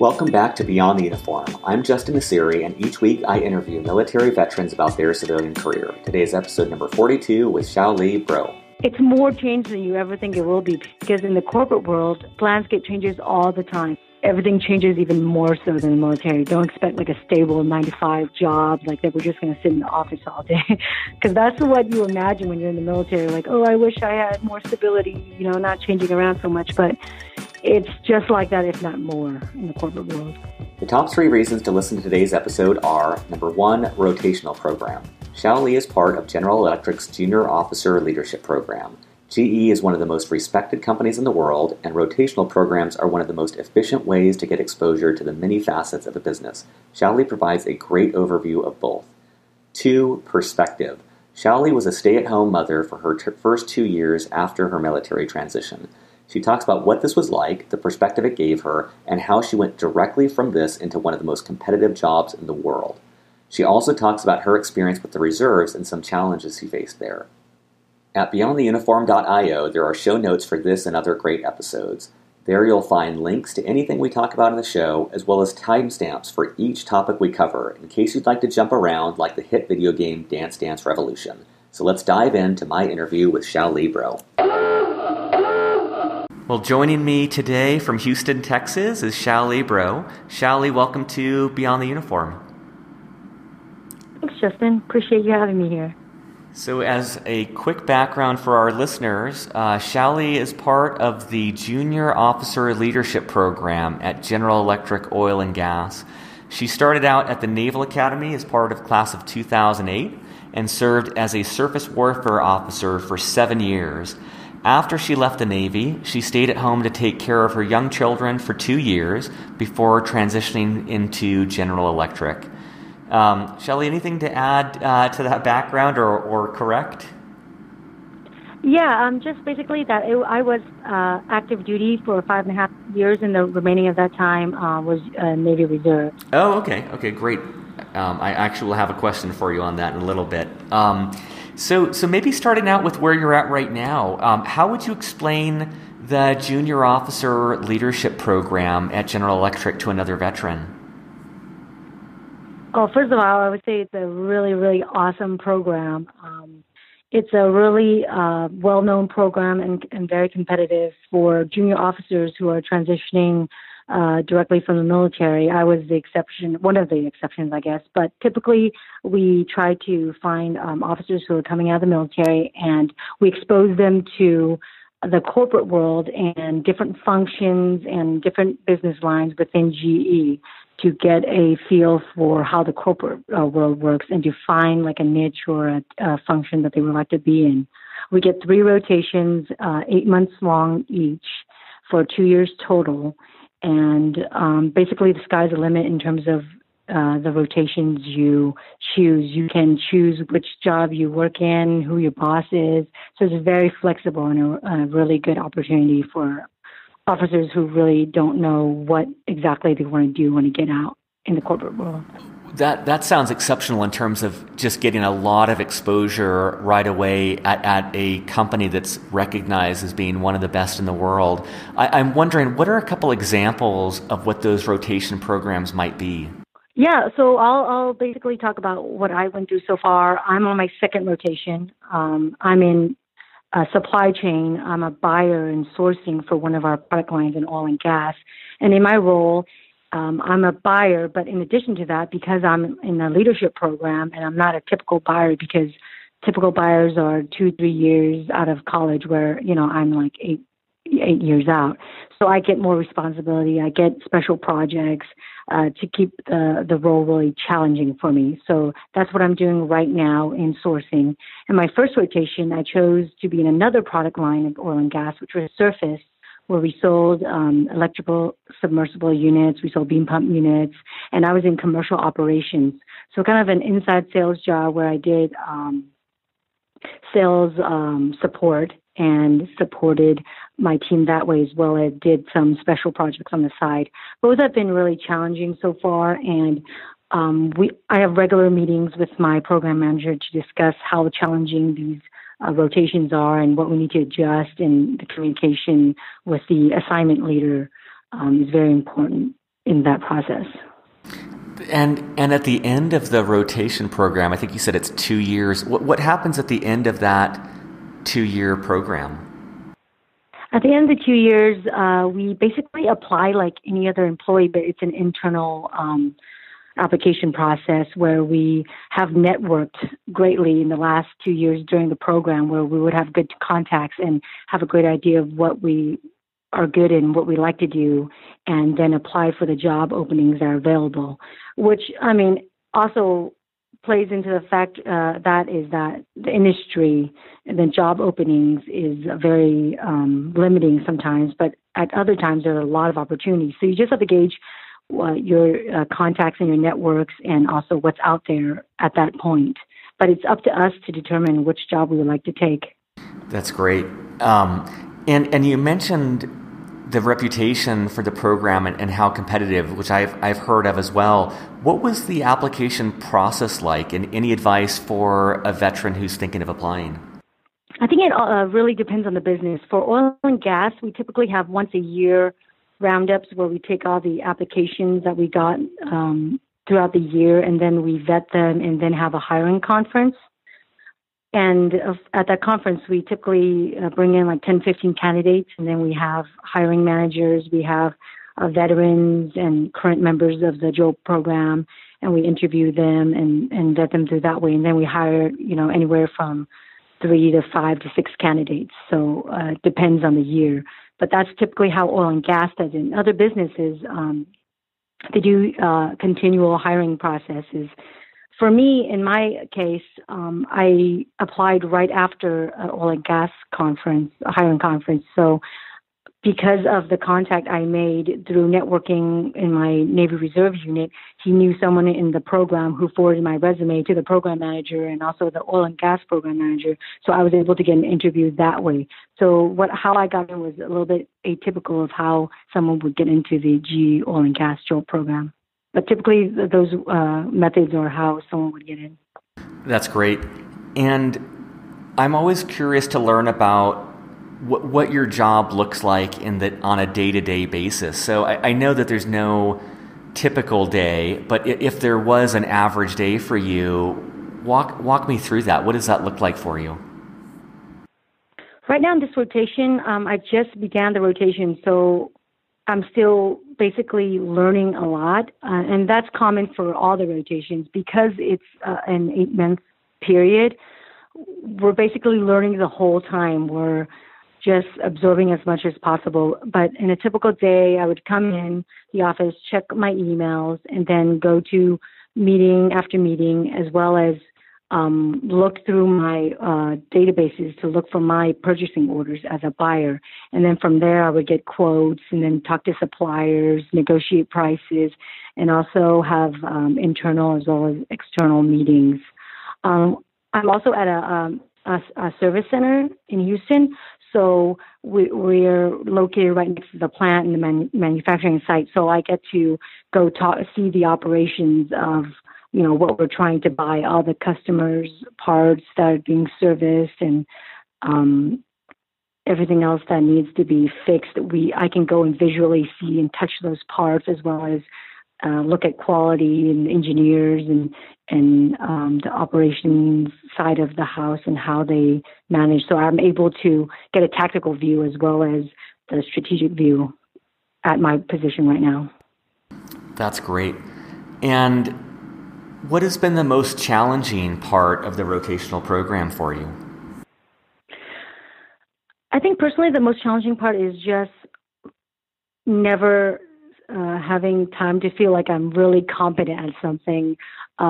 Welcome back to Beyond the Uniform. I'm Justin Nassiri, and each week I interview military veterans about their civilian career. Today's episode number 42 with Shaoli Breaux. It's more change than you ever think it will be, because in the corporate world, landscape changes all the time. Everything changes even more so than the military. Don't expect like a stable 9-to-5 job, like that we're just going to sit in the office all day. Because that's what you imagine when you're in the military. Like, oh, I wish I had more stability, not changing around so much. But it's just like that, if not more, in the corporate world. The top 3 reasons to listen to today's episode are, number 1, rotational program. Shaoli is part of General Electric's Junior Officer Leadership Program. GE is one of the most respected companies in the world, and rotational programs are one of the most efficient ways to get exposure to the many facets of a business. Shaoli provides a great overview of both. 2, perspective. Shaoli was a stay-at-home mother for her first 2 years after her military transition. She talks about what this was like, the perspective it gave her, and how she went directly from this into one of the most competitive jobs in the world. She also talks about her experience with the reserves and some challenges she faced there. At beyondtheuniform.io, there are show notes for this and other great episodes. There you'll find links to anything we talk about in the show, as well as timestamps for each topic we cover, in case you'd like to jump around like the hit video game Dance Dance Revolution. So let's dive into my interview with Shaoli Breaux. Well, joining me today from Houston, Texas is Shaoli Breaux. Shaoli, welcome to Beyond the Uniform. Thanks, Justin. Appreciate you having me here. So as a quick background for our listeners, Shaoli is part of the Junior Officer Leadership Program at General Electric Oil and Gas. She started out at the Naval Academy as part of class of 2008 and served as a surface warfare officer for 7 years. After she left the Navy, she stayed at home to take care of her young children for 2 years before transitioning into General Electric. Shaoli, anything to add to that background or correct? Yeah, just basically that I was active duty for 5.5 years, and the remaining of that time was Navy Reserve. Oh, okay. Okay, great. I actually will have a question for you on that in a little bit. So maybe starting out with where you're at right now, how would you explain the Junior Officer Leadership Program at General Electric to another veteran? Oh, first of all, I would say it's a really, really awesome program. It's a really well-known program and very competitive for junior officers who are transitioning directly from the military. I was the exception, one of the exceptions, I guess. But typically, we try to find officers who are coming out of the military, and we expose them to the corporate world and different functions and different business lines within GE to get a feel for how the corporate world works and to find like a niche or a function that they would like to be in. We get 3 rotations, 8 months long each for 2 years total. And basically the sky's the limit in terms of the rotations you choose. You can choose which job you work in, who your boss is. So it's very flexible and a really good opportunity for officers who really don't know what exactly they want to do when they get out in the corporate world. That sounds exceptional in terms of just getting a lot of exposure right away at a company that's recognized as being one of the best in the world. I'm wondering, what are a couple examples of what those rotation programs might be? Yeah, so I'll basically talk about what I went through so far. I'm on my 2nd rotation. I'm in supply chain. I'm a buyer and sourcing for one of our product lines in oil and gas. And in my role, I'm a buyer, but in addition to that, because I'm in a leadership program and I'm not a typical buyer, because typical buyers are 2-3 years out of college where, I'm like eight years out. So I get more responsibility. I get special projects to keep the role really challenging for me. So that's what I'm doing right now in sourcing. And my first rotation, I chose to be in another product line of oil and gas, which was surface, where we sold electrical submersible units, we sold beam pump units, and I was in commercial operations. So kind of an inside sales job where I did sales support and supported my team that way as well. I did some special projects on the side. Both have been really challenging so far, and I have regular meetings with my program manager to discuss how challenging these rotations are and what we need to adjust, and the communication with the assignment leader is very important in that process. And at the end of the rotation program, I think you said it's 2 years. What happens at the end of that 2-year program? At the end of the 2 years, we basically apply like any other employee, but it's an internal application process where we have networked greatly in the last 2 years during the program, where we would have good contacts and have a great idea of what we are good in, what we like to do, and then apply for the job openings that are available, which, I mean, also plays into the fact that the industry and the job openings is very limiting sometimes, but at other times there are a lot of opportunities. So you just have to gauge your contacts and your networks and also what's out there at that point. But it's up to us to determine which job we would like to take. That's great. And you mentioned the reputation for the program and how competitive, which I've heard of as well. What was the application process like, and any advice for a veteran who's thinking of applying? I think it really depends on the business. For oil and gas, we typically have once a year roundups where we take all the applications that we got throughout the year, and then we vet them and then have a hiring conference. And at that conference, we typically bring in like 10, 15 candidates, and then we have hiring managers, we have veterans and current members of the JOLT program, and we interview them and vet them through that way. And then we hire, anywhere from 3 to 5 to 6 candidates. So it depends on the year. But that's typically how oil and gas does it. In other businesses, they do continual hiring processes. For me, in my case, I applied right after an oil and gas conference, a hiring conference. So because of the contact I made through networking in my Navy Reserve unit, he knew someone in the program who forwarded my resume to the program manager and also the oil and gas program manager. So I was able to get an interview that way. So how I got in was a little bit atypical of how someone would get into the GE oil and gas JOLT program. But typically, those methods are how someone would get in. That's great. And I'm always curious to learn about what your job looks like on a day-to-day basis. So I know that there's no typical day, but if there was an average day for you, walk me through that. What does that look like for you? Right now in this rotation, I just began the rotation, so I'm still basically learning a lot, and that's common for all the rotations because it's an 8-month period. We're basically learning the whole time. We're just absorbing as much as possible. But in a typical day, I would come in the office, check my emails, and then go to meeting after meeting, as well as look through my databases to look for my purchasing orders as a buyer. And then from there, I would get quotes and then talk to suppliers, negotiate prices, and also have internal as well as external meetings. I'm also at a service center in Houston. So we're located right next to the plant and the manufacturing site. So I get to go see the operations of what we're trying to buy, all the customers' parts that are being serviced, and everything else that needs to be fixed. I can go and visually see and touch those parts, as well as look at quality and engineers and the operations side of the house and how they manage. So I'm able to get a tactical view as well as the strategic view at my position right now. That's great. And what has been the most challenging part of the rotational program for you? I think personally the most challenging part is just never having time to feel like I'm really competent at something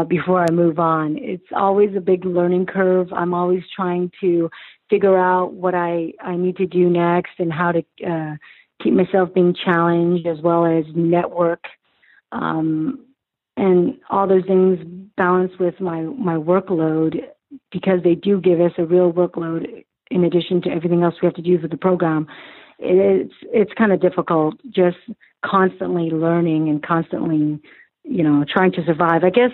before I move on. It's always a big learning curve. I'm always trying to figure out what I need to do next and how to keep myself being challenged, as well as network. And all those things balance with my workload, because they do give us a real workload in addition to everything else we have to do for the program. It's kind of difficult, just constantly learning and constantly, trying to survive. I guess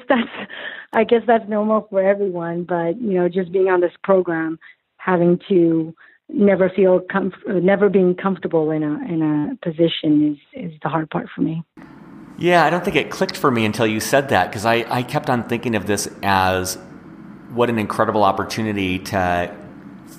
that's normal for everyone, but just being on this program, having to never being comfortable in a position is the hard part for me. Yeah, I don't think it clicked for me until you said that, because I kept on thinking of this as what an incredible opportunity to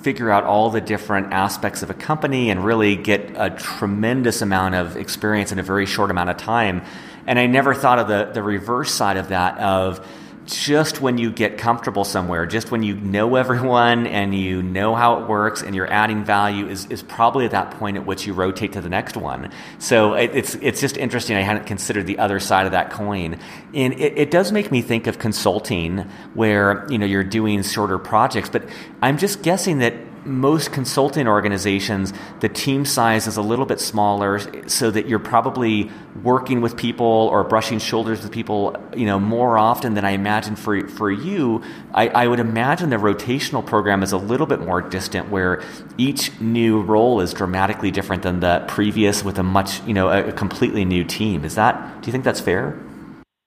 figure out all the different aspects of a company and really get a tremendous amount of experience in a very short amount of time. And I never thought of the reverse side of that, of just when you get comfortable somewhere, just when you know everyone and you know how it works and you're adding value is probably at that point at which you rotate to the next one. So it's just interesting. I hadn't considered the other side of that coin. And it does make me think of consulting, where, you're doing shorter projects, but I'm just guessing that most consulting organizations, the team size is a little bit smaller, so that you're probably working with people or brushing shoulders with people, more often than I imagine for you. I would imagine the rotational program is a little bit more distant, where each new role is dramatically different than the previous with a completely new team. Do you think that's fair?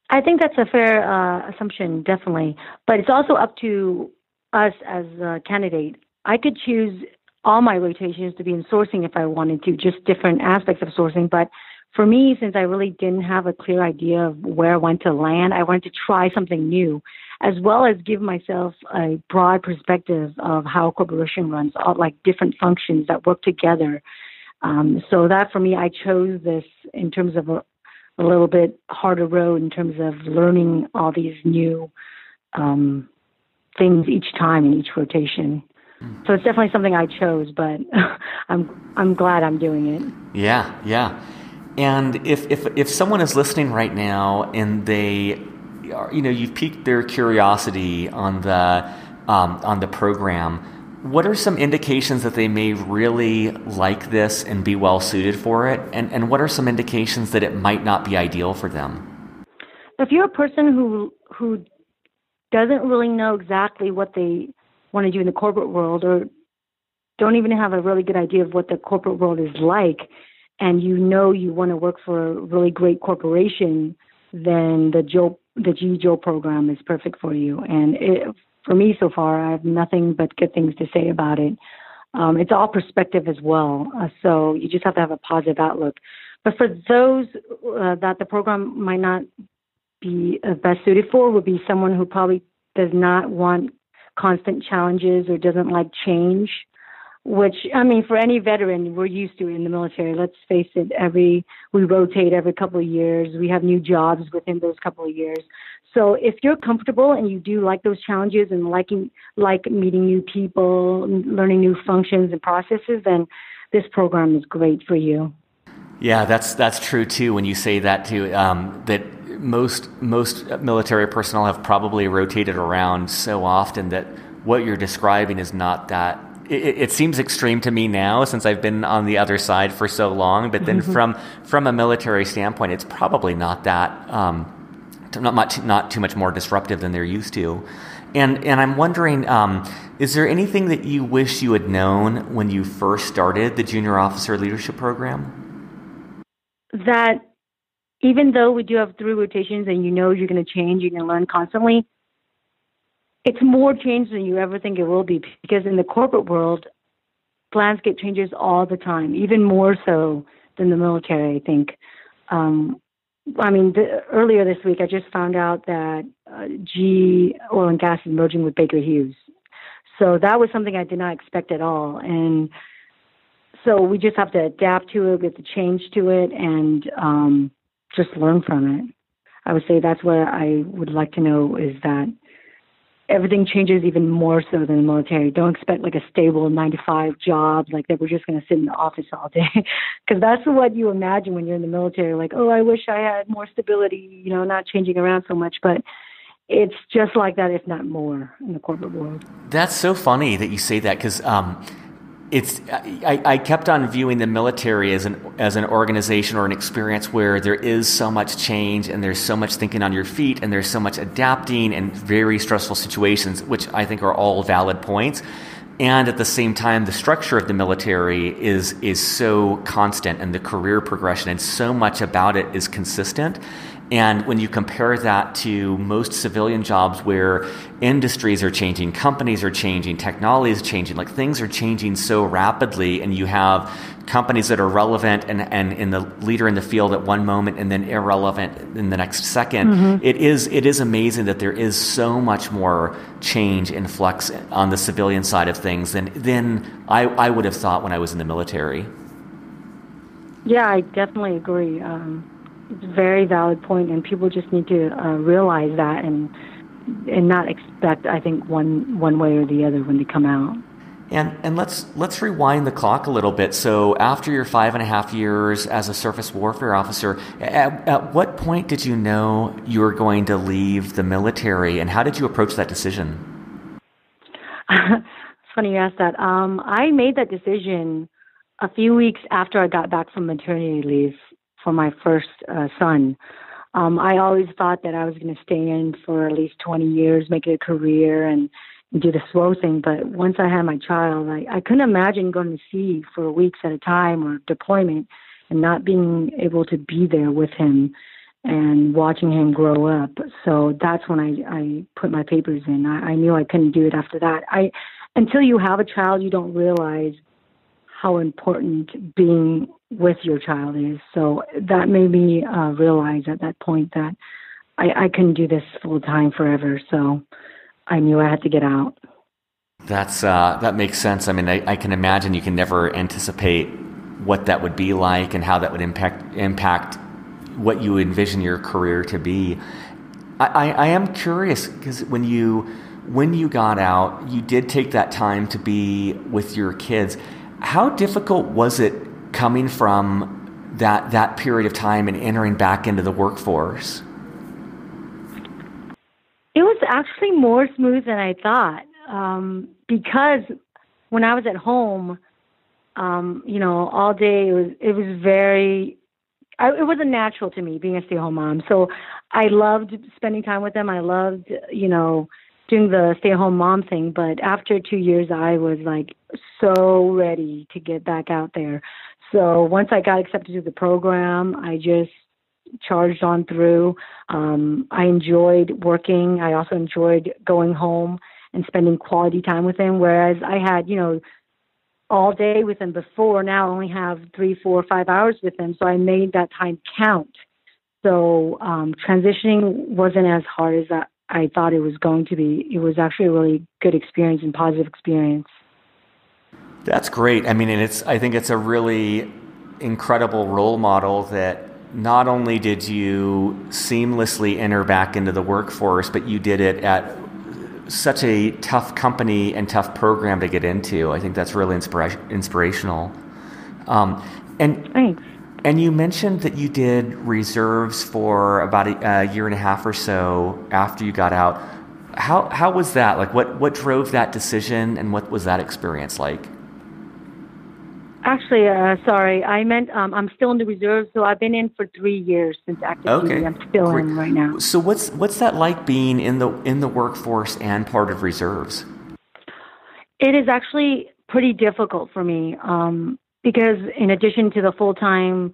I think that's a fair assumption, definitely. But it's also up to us as a candidate. I could choose all my rotations to be in sourcing if I wanted to, just different aspects of sourcing. But for me, since I really didn't have a clear idea of where I wanted to land, I wanted to try something new, as well as give myself a broad perspective of how a corporation runs, all like different functions that work together. So that for me, I chose this in terms of a little bit harder road in terms of learning all these new things each time in each rotation. So it's definitely something I chose, but I'm glad I'm doing it. Yeah. And if someone is listening right now and they are, you've piqued their curiosity on the program, what are some indications that they may really like this and be well suited for it? And what are some indications that it might not be ideal for them? If you're a person who doesn't really know exactly what they want to do in the corporate world, or don't even have a really good idea of what the corporate world is like, and you want to work for a really great corporation, then the GE Joe program is perfect for you. And for me so far, I have nothing but good things to say about it. It's all perspective as well, so you just have to have a positive outlook. But for those that the program might not be best suited for, would be someone who probably does not want constant challenges or doesn't like change, which, for any veteran, we're used to in the military. Let's face it, we rotate every couple of years. We have new jobs within those couple of years. So if you're comfortable and you do like those challenges and like meeting new people, learning new functions and processes, then this program is great for you. Yeah, that's true too. When you say that too, that most military personnel have probably rotated around so often that what you're describing is not that. It seems extreme to me now, since I've been on the other side for so long. But then from a military standpoint, it's probably not that not too much more disruptive than they're used to. And I'm wondering, is there anything that you wish you had known when you first started the Junior Officer Leadership Program? That even though we do have 3 rotations and you're going to change, you're going to learn constantly, it's more change than you ever think it will be, because in the corporate world, landscape changes all the time, even more so than the military, I think. Earlier this week, I just found out that GE Oil and Gas is merging with Baker Hughes. So that was something I did not expect at all. And so we just have to adapt to it, we have to change to it, and just learn from it. I would say that's what I would like to know, is that everything changes even more so than the military. Don't expect like a stable 9-to-5 job, like that we're just going to sit in the office all day. Because that's what you imagine when you're in the military. Like, oh, I wish I had more stability, not changing around so much. But it's just like that, if not more, in the corporate world. That's so funny that you say that, because I kept on viewing the military as an organization or an experience where there is so much change and there's so much thinking on your feet and there's so much adapting and very stressful situations, which I think are all valid points. And at the same time, the structure of the military is so constant, and the career progression and so much about it is consistent. And when you compare that to most civilian jobs where industries are changing, companies are changing, technology is changing, like things are changing so rapidly, and you have companies that are relevant and in the leader in the field at one moment and then irrelevant in the next second, it is amazing that there is so much more change and flux on the civilian side of things than I would have thought when I was in the military. Yeah, I definitely agree. It's a very valid point, and people just need to realize that and not expect, I think, one way or the other when they come out. And let's rewind the clock a little bit. So after your 5.5 years as a surface warfare officer, at what point did you know you were going to leave the military, and how did you approach that decision? It's funny you asked that. I made that decision a few weeks after I got back from maternity leave for my first son. I always thought that I was going to stay in for at least 20 years, make it a career, and do the slow thing. But once I had my child, I couldn't imagine going to sea for weeks at a time or deployment and not being able to be there with him and watching him grow up. So that's when I put my papers in. I knew I couldn't do it after that. Until you have a child, you don't realize how important being with your child is. So that made me realize at that point that I couldn't do this full time forever. So I knew I had to get out. That makes sense. I mean, I can imagine you can never anticipate what that would be like and how that would impact what you envision your career to be. I am curious because when you got out, you did take that time to be with your kids. How difficult was it coming from that period of time and entering back into the workforce? It was actually more smooth than I thought, because when I was at home, all day it wasn't natural to me being a stay-at-home mom. So I loved spending time with them. I loved, doing the stay-at-home mom thing. But after 2 years, I was like so ready to get back out there. So once I got accepted to the program, I just charged on through. I enjoyed working. I also enjoyed going home and spending quality time with him. Whereas I had, all day with him before. Now I only have 3, 4, 5 hours with him. So I made that time count. So transitioning wasn't as hard as I thought it was going to be. It was actually a really good experience and positive experience. That's great. I mean, I think it's a really incredible role model that not only did you seamlessly enter back into the workforce, but you did it at such a tough company and tough program to get into. I think that's really inspirational. Thanks. And you mentioned that you did reserves for about a year and a half or so after you got out. How was that? Like, what drove that decision, and what was that experience like? Actually, sorry, I meant I'm still in the reserves, so I've been in for 3 years since active duty. I'm still in right now. So what's that like being in the workforce and part of reserves? It is actually pretty difficult for me because in addition to the full-time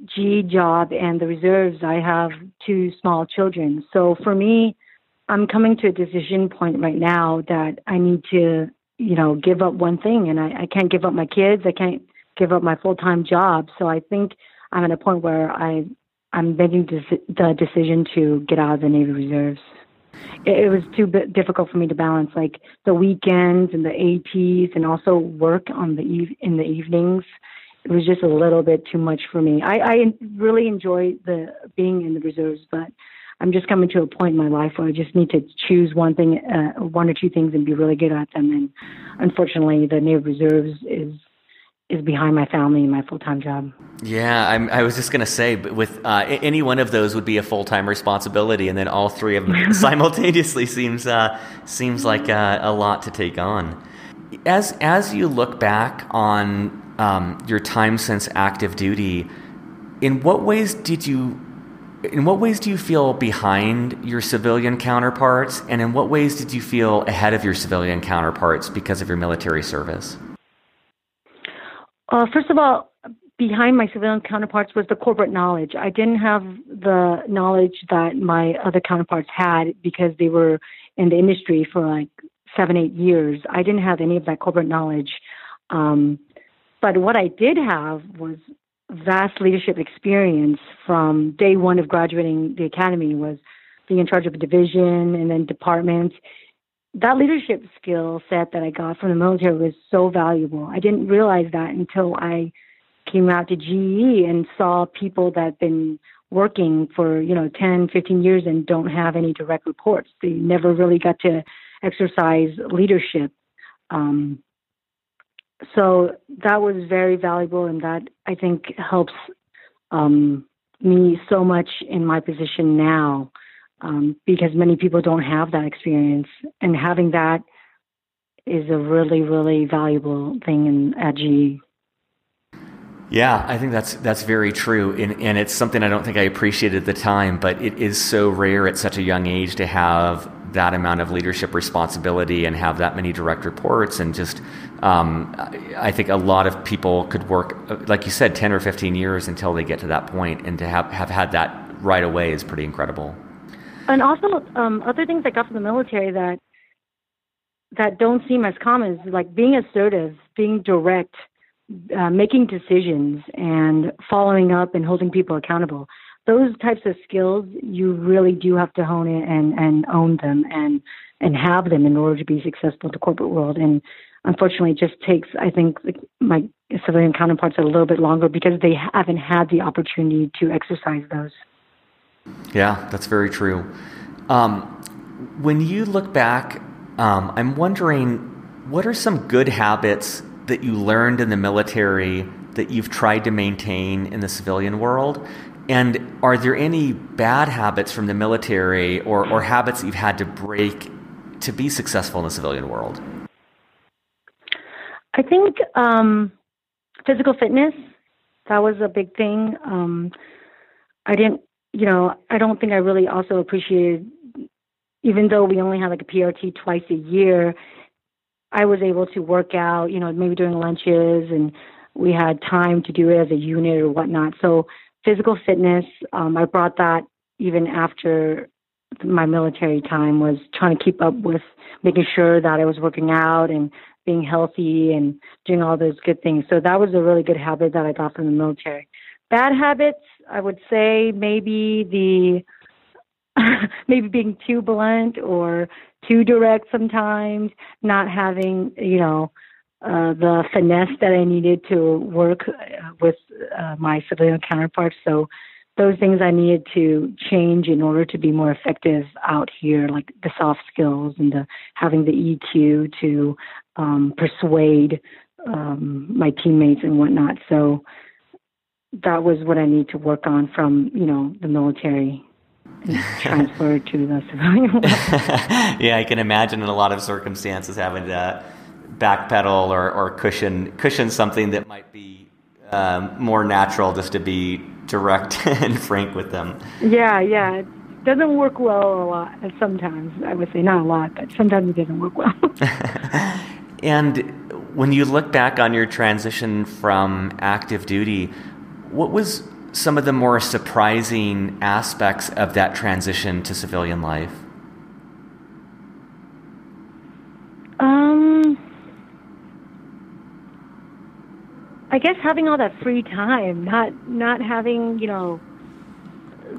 G job and the reserves, I have 2 small children. So for me, I'm coming to a decision point right now that I need to give up one thing, and I can't give up my kids. I can't give up my full-time job. So I think I'm at a point where I'm making the decision to get out of the Navy Reserves. It was too difficult for me to balance, like the weekends and the ATs, and also work in the evenings. It was just a little bit too much for me. I really enjoy being in the reserves, but I'm just coming to a point in my life where I just need to choose one thing, 1 or 2 things, and be really good at them. And unfortunately, the Navy Reserves is behind my family and my full-time job. Yeah, I was just going to say, but with any one of those would be a full-time responsibility, and then all 3 of them simultaneously seems like a lot to take on. As you look back on your time since active duty, in what ways do you feel behind your civilian counterparts, and in what ways did you feel ahead of your civilian counterparts because of your military service? First of all, behind my civilian counterparts was the corporate knowledge. I didn't have the knowledge that my other counterparts had because they were in the industry for like 7-8 years. I didn't have any of that corporate knowledge. But what I did have was vast leadership experience from day one of graduating the academy, was being in charge of a division and then departments. That leadership skill set that I got from the military was so valuable. I didn't realize that until I came out to GE and saw people that have been working for, 10, 15 years and don't have any direct reports. They never really got to exercise leadership. So that was very valuable, and that I think helps me so much in my position now, because many people don't have that experience, and having that is a really, really valuable thing at GE. Yeah, I think that's very true, and it's something I don't think I appreciated at the time, but it is so rare at such a young age to have that amount of leadership responsibility and have that many direct reports, and just I think a lot of people could work, like you said, 10 or 15 years until they get to that point, and to have had that right away is pretty incredible. And also, other things I got from the military that don't seem as common is like being assertive, being direct, making decisions, and following up and holding people accountable. Those types of skills, you really do have to hone in and own them and have them in order to be successful in the corporate world. And unfortunately, it just takes, I think, my civilian counterparts a little bit longer because they haven't had the opportunity to exercise those. Yeah, that's very true. When you look back, I'm wondering, what are some good habits that you learned in the military that you've tried to maintain in the civilian world? And are there any bad habits from the military or habits that you've had to break to be successful in the civilian world? I think physical fitness, that was a big thing. I don't think I really also appreciated, even though we only had like a PRT twice a year, I was able to work out, maybe during lunches, and we had time to do it as a unit or whatnot. So physical fitness, I brought that even after my military time, was trying to keep up with making sure that I was working out and being healthy and doing all those good things. So that was a really good habit that I got from the military. Bad habits, I would say maybe maybe being too blunt or too direct sometimes, not having, the finesse that I needed to work with my civilian counterparts. So those things I needed to change in order to be more effective out here, like the soft skills and having the EQ to persuade my teammates and whatnot. So that was what I need to work on from, the military and transfer to the civilian world. Yeah, I can imagine in a lot of circumstances having to backpedal or cushion something that might be more natural, just to be direct and frank with them. Yeah. It doesn't work well a lot. Sometimes, I would say not a lot, but sometimes it doesn't work well. And when you look back on your transition from active duty, what was some of the more surprising aspects of that transition to civilian life? I guess having all that free time, not having,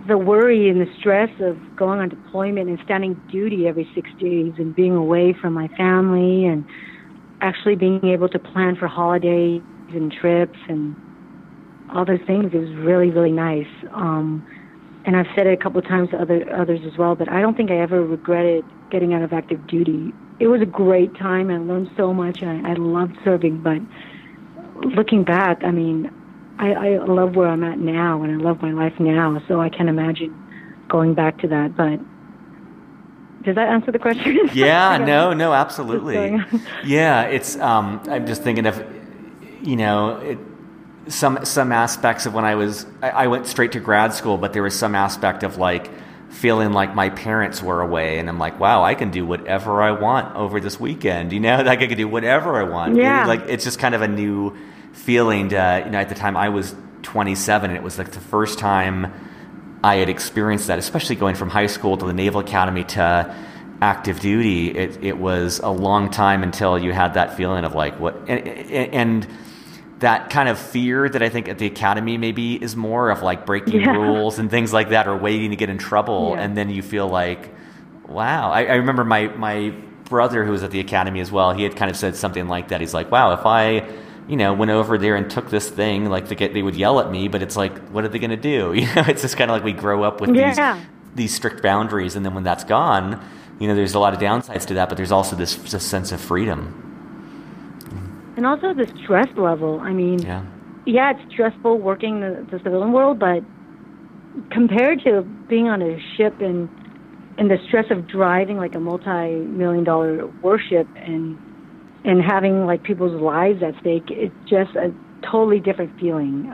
the worry and the stress of going on deployment and standing duty every 6 days and being away from my family, and actually being able to plan for holidays and trips and all those things. It was really, really nice. And I've said it a couple of times to others as well, but I don't think I ever regretted getting out of active duty. It was a great time. I learned so much, and I loved serving. But looking back, I mean, I love where I'm at now, and I love my life now. So I can't imagine going back to that. But does that answer the question? Yeah, no, absolutely. Yeah, it's. I'm just thinking of, some aspects of when I went straight to grad school, but there was some aspect of like feeling like my parents were away, and I'm like, wow, I can do whatever I want over this weekend. Like I could do whatever I want. Yeah. Like it's just kind of a new feeling to, at the time I was 27, and it was like the first time I had experienced that, especially going from high school to the Naval Academy to active duty. It was a long time until you had that feeling of like what, and that kind of fear that I think at the academy maybe is more of like breaking rules and things like that, or waiting to get in trouble. And then you feel like, wow. I remember my brother, who was at the academy as well, he had kind of said something like that. He's like, wow, if I, went over there and took this thing, like they would yell at me, but it's like, what are they going to do? It's just kind of like we grow up with these strict boundaries. And then when that's gone, there's a lot of downsides to that, but there's also this sense of freedom. And also the stress level. I mean, it's stressful working the civilian world, but compared to being on a ship and the stress of driving like a multi-million-dollar warship and having like people's lives at stake, it's just a totally different feeling.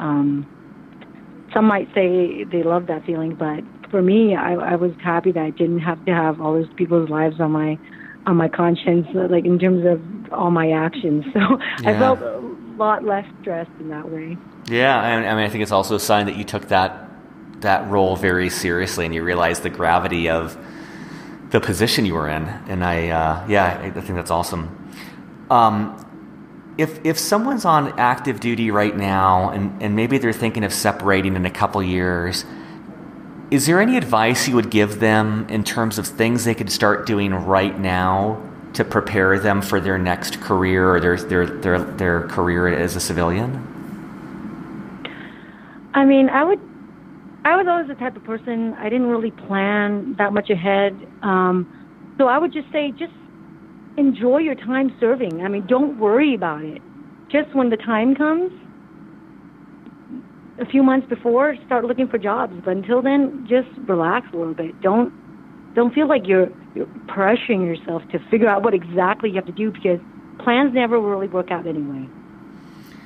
Some might say they love that feeling, but for me, I was happy that I didn't have to have all those people's lives on my conscience, like in terms of all my actions. So I felt a lot less stressed in that way. Yeah, I mean, I think it's also a sign that you took that role very seriously, and you realized the gravity of the position you were in. And I think that's awesome. If someone's on active duty right now, and maybe they're thinking of separating in a couple years, is there any advice you would give them in terms of things they could start doing right now to prepare them for their next career or their career as a civilian? I mean, I was always the type of person, I didn't really plan that much ahead. So I would just say, just enjoy your time serving. I mean, don't worry about it. Just when the time comes, a few months before, start looking for jobs. But until then, just relax a little bit. Don't feel like you're pressuring yourself to figure out what exactly you have to do, because plans never really work out anyway.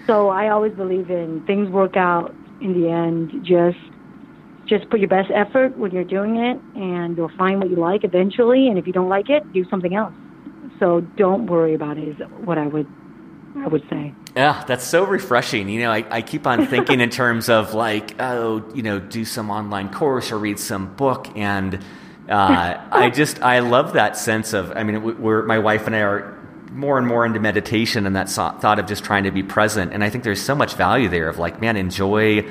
So I always believe in things work out in the end. Just put your best effort when you're doing it, and you'll find what you like eventually. And if you don't like it, do something else. So don't worry about it is what I would say. Yeah, that's so refreshing. I keep on thinking in terms of like, do some online course or read some book. And I love that sense of, I mean, my wife and I are more and more into meditation and that thought of just trying to be present. And I think there's so much value there of like, man, enjoy.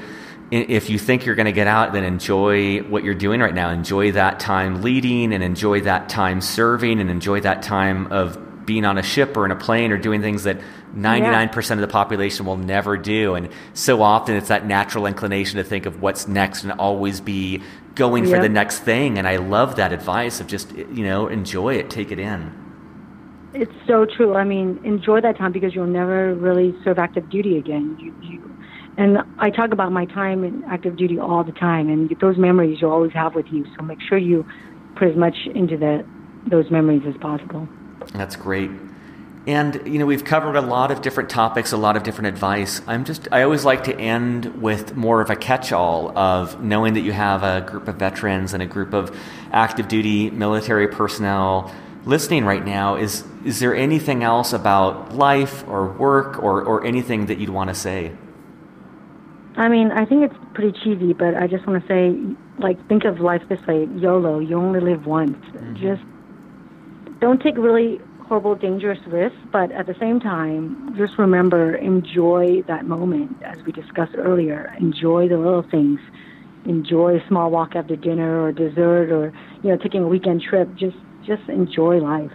If you think you're going to get out, then enjoy what you're doing right now. Enjoy that time leading, and enjoy that time serving, and enjoy that time of being on a ship or in a plane or doing things that 99% of the population will never do. And so often it's that natural inclination to think of what's next and always be going for the next thing. And I love that advice of just, enjoy it, take it in. It's so true. I mean, enjoy that time, because you'll never really serve active duty again. And I talk about my time in active duty all the time, and those memories you'll always have with you. So make sure you put as much into those memories as possible. That's great. And, we've covered a lot of different topics, a lot of different advice. I always like to end with more of a catch-all of knowing that you have a group of veterans and a group of active duty military personnel listening right now. Is there anything else about life or work or anything that you'd want to say? I mean, I think it's pretty cheesy, but I just want to say, like, think of life this way: YOLO, you only live once. Mm-hmm. Just don't take really horrible, dangerous risks, but at the same time, just remember, enjoy that moment, as we discussed earlier. Enjoy the little things. Enjoy a small walk after dinner or dessert, or, taking a weekend trip. Just enjoy life.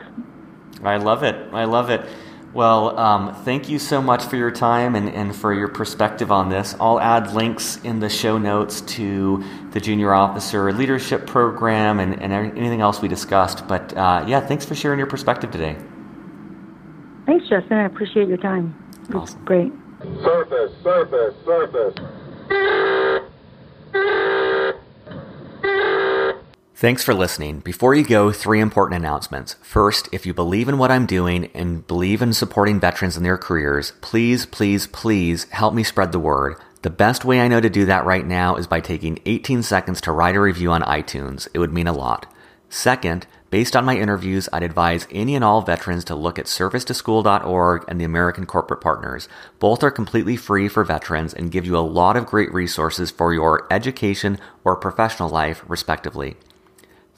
I love it. Well, thank you so much for your time and for your perspective on this. I'll add links in the show notes to the Junior Officer Leadership Program and anything else we discussed. But thanks for sharing your perspective today. Thanks, Justin. I appreciate your time. Awesome. Great. Surface. Thanks for listening. Before you go, 3 important announcements. First, if you believe in what I'm doing and believe in supporting veterans in their careers, please, please, please help me spread the word. The best way I know to do that right now is by taking 18 seconds to write a review on iTunes. It would mean a lot. Second, based on my interviews, I'd advise any and all veterans to look at servicetoschool.org and the American Corporate Partners. Both are completely free for veterans and give you a lot of great resources for your education or professional life, respectively.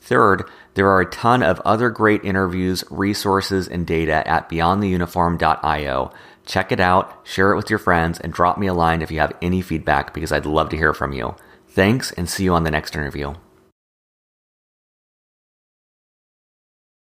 Third, there are a ton of other great interviews, resources, and data at beyondtheuniform.io. Check it out, share it with your friends, and drop me a line if you have any feedback because I'd love to hear from you. Thanks, and see you on the next interview.